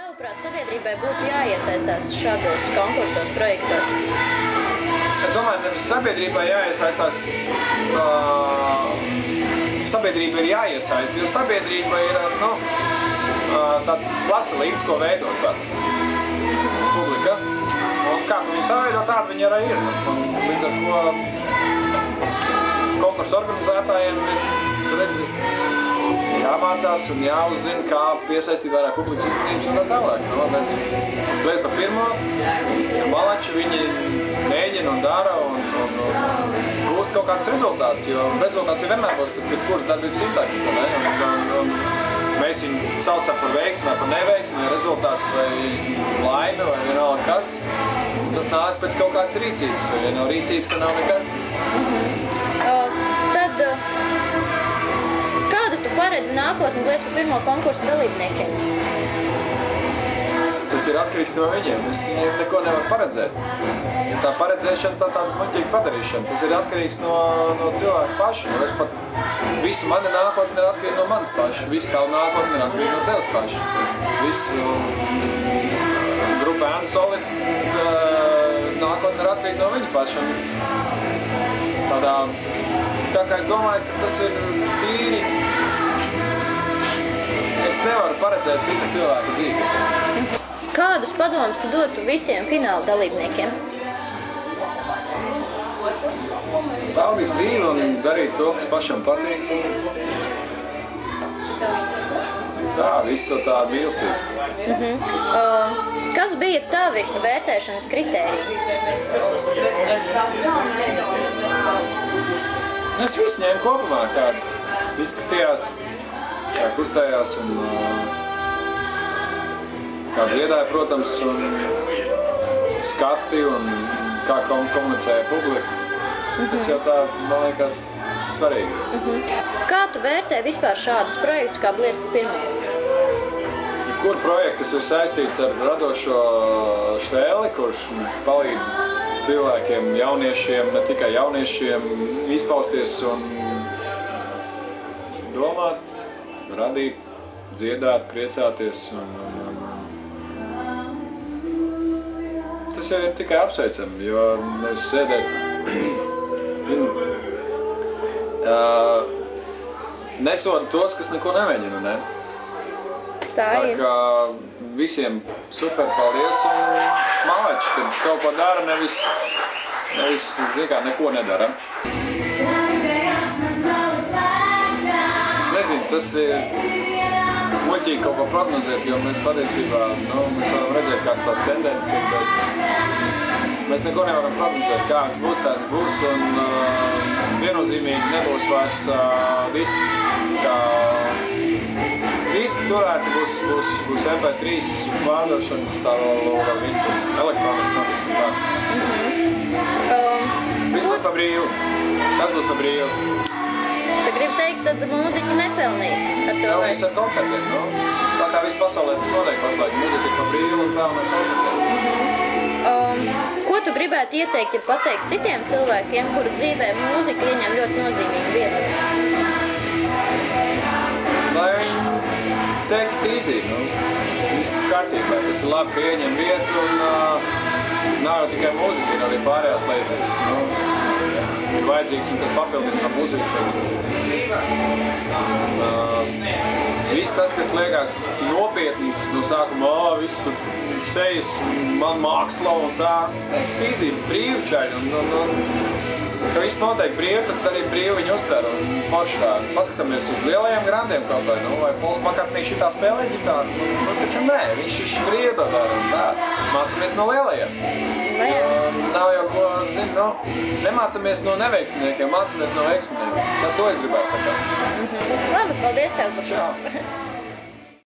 tavuprāt, sabiedrībai būtu jāiesaistās šādos konkursos, projektos? Es domāju, nevis sabiedrībai jāiesaistās, sabiedrība ir jāiesaist, jo sabiedrība ir tāds plastelīns, ko veidot vēl publika. Un kā tu viņu saveido, tāda viņa arī ir. Un līdz ar ko konkursu organizētājiem ir, jāmācās un jāuzzina, kā piesaistīt vairāk publikas uzmanības un tā tālāk. Lieta par pirmo, malači viņi mēģina un dara un gūst kaut kāds rezultāts, jo rezultāts ir vienmēr būs pēc kuras darbības indeksa. Mēs viņu saucam par veiksmi vai par neveiksmi, vai rezultāts vai laime vai vienalga kas. Tas nāk pēc kaut kādas rīcības, jo ja nav rīcības, tad nav nekas. Tad kādu tu paredzi nākotni Bliesku pirmo konkursu dalībniekiem? Tas ir atkarīgs no viņiem. Es viņiem neko nevaru paredzēt. Tā paredzēšana, tāda muļķīga padarīšana. Tas ir atkarīgs no cilvēku paša. Visa mana nākotne ir atkarīga no manas paša. Visa tavu nākotne ir atkarīga no tevs paša. Visu grupa ēnu solistu nākotne ir atkarīga no viņa paša. Tā kā es domāju, ka tas ir tīri. Es nevaru paredzēt citu cilvēku dzīvi. Kādus padomus tu dotu visiem fināla dalībniekiem? Baudīt dzīvi un darīt to, kas pašam patīk. Tā, viss to tā mīlestība. Kas bija tavi vērtēšanas kritēriji? Es visu ņēmu kopumā, kā izskatījās, kā kustējās un kā dziedāja, protams, un skati un kā komunicēja publika. Tas jau tā, man liekas, svarīgi. Kā tu vērtē vispār šādus projektus kā Bliesku pirmie? Kur projekti, kas ir saistīts ar radošo štēli, kurš palīdz cilvēkiem, jauniešiem, ne tikai jauniešiem, izpausties un domāt, radīt, dziedāt, priecāties. Tas jau ir tikai apsveicami, jo nevis sēdēt, nesoda tos, kas neko nemēģina, ne? Tā ir. Tā kā visiem super paldies un malači, kad kaut ko dara, nevis zin kā, neko nedara. Es nezinu, tas ir muļķīgi kaut ko prognozēt, jo mēs patiesībā, mēs varam redzēt, kādas tās tendences ir, bet mēs neko nevaram prognozēt, kāds būs, tāds būs, un viennozīmīgi nebūs vairs diski turēti, būs MP3 pārdošanas, tā vēl viss tas elektronisks notiks un tā. Viss būs pa brīvu, tas būs pa brīvu. Tu gribi teikt, tad mūziķi nepelnīs ar to vairs? vairs? Ar koncertiem, Tā kā viss pasaulē tas notiek pašlaik, mūzika ir pa brīvu un pelna ar koncertiem. Ko tu gribētu ieteikt, ja pateikt citiem cilvēkiem, kuru dzīvē mūzika ieņem ļoti nozīmīgu vietu? Lai viņi take it easy, viss ir kārtībā, tas ir labi, ka ieņem vietu un nav jau tikai mūzika, ir arī pārējās lietas, ir vajadzīgs un kas papildina tā mūzika. Viss tas, kas liekas nopietnis no sākuma, viss tur sejas, man māksla un tā, take it easy, brīvi čaļi. Ka viss notiek brīvi, tad arī brīvi viņi uztver un forši tā. Paskatāmies uz lielajiem grandiem kaut vai Pols Makartnī šitā spēlē ģitāru. Taču nē, viņš brīvi to dara un tā. Mācamies no lielajiem. Nav jau ko, nemācamies no neveiksminiekiem, mācamies no veiksminiekiem. To es gribētu tā kā. Labi, paldies tev par šo. Čau.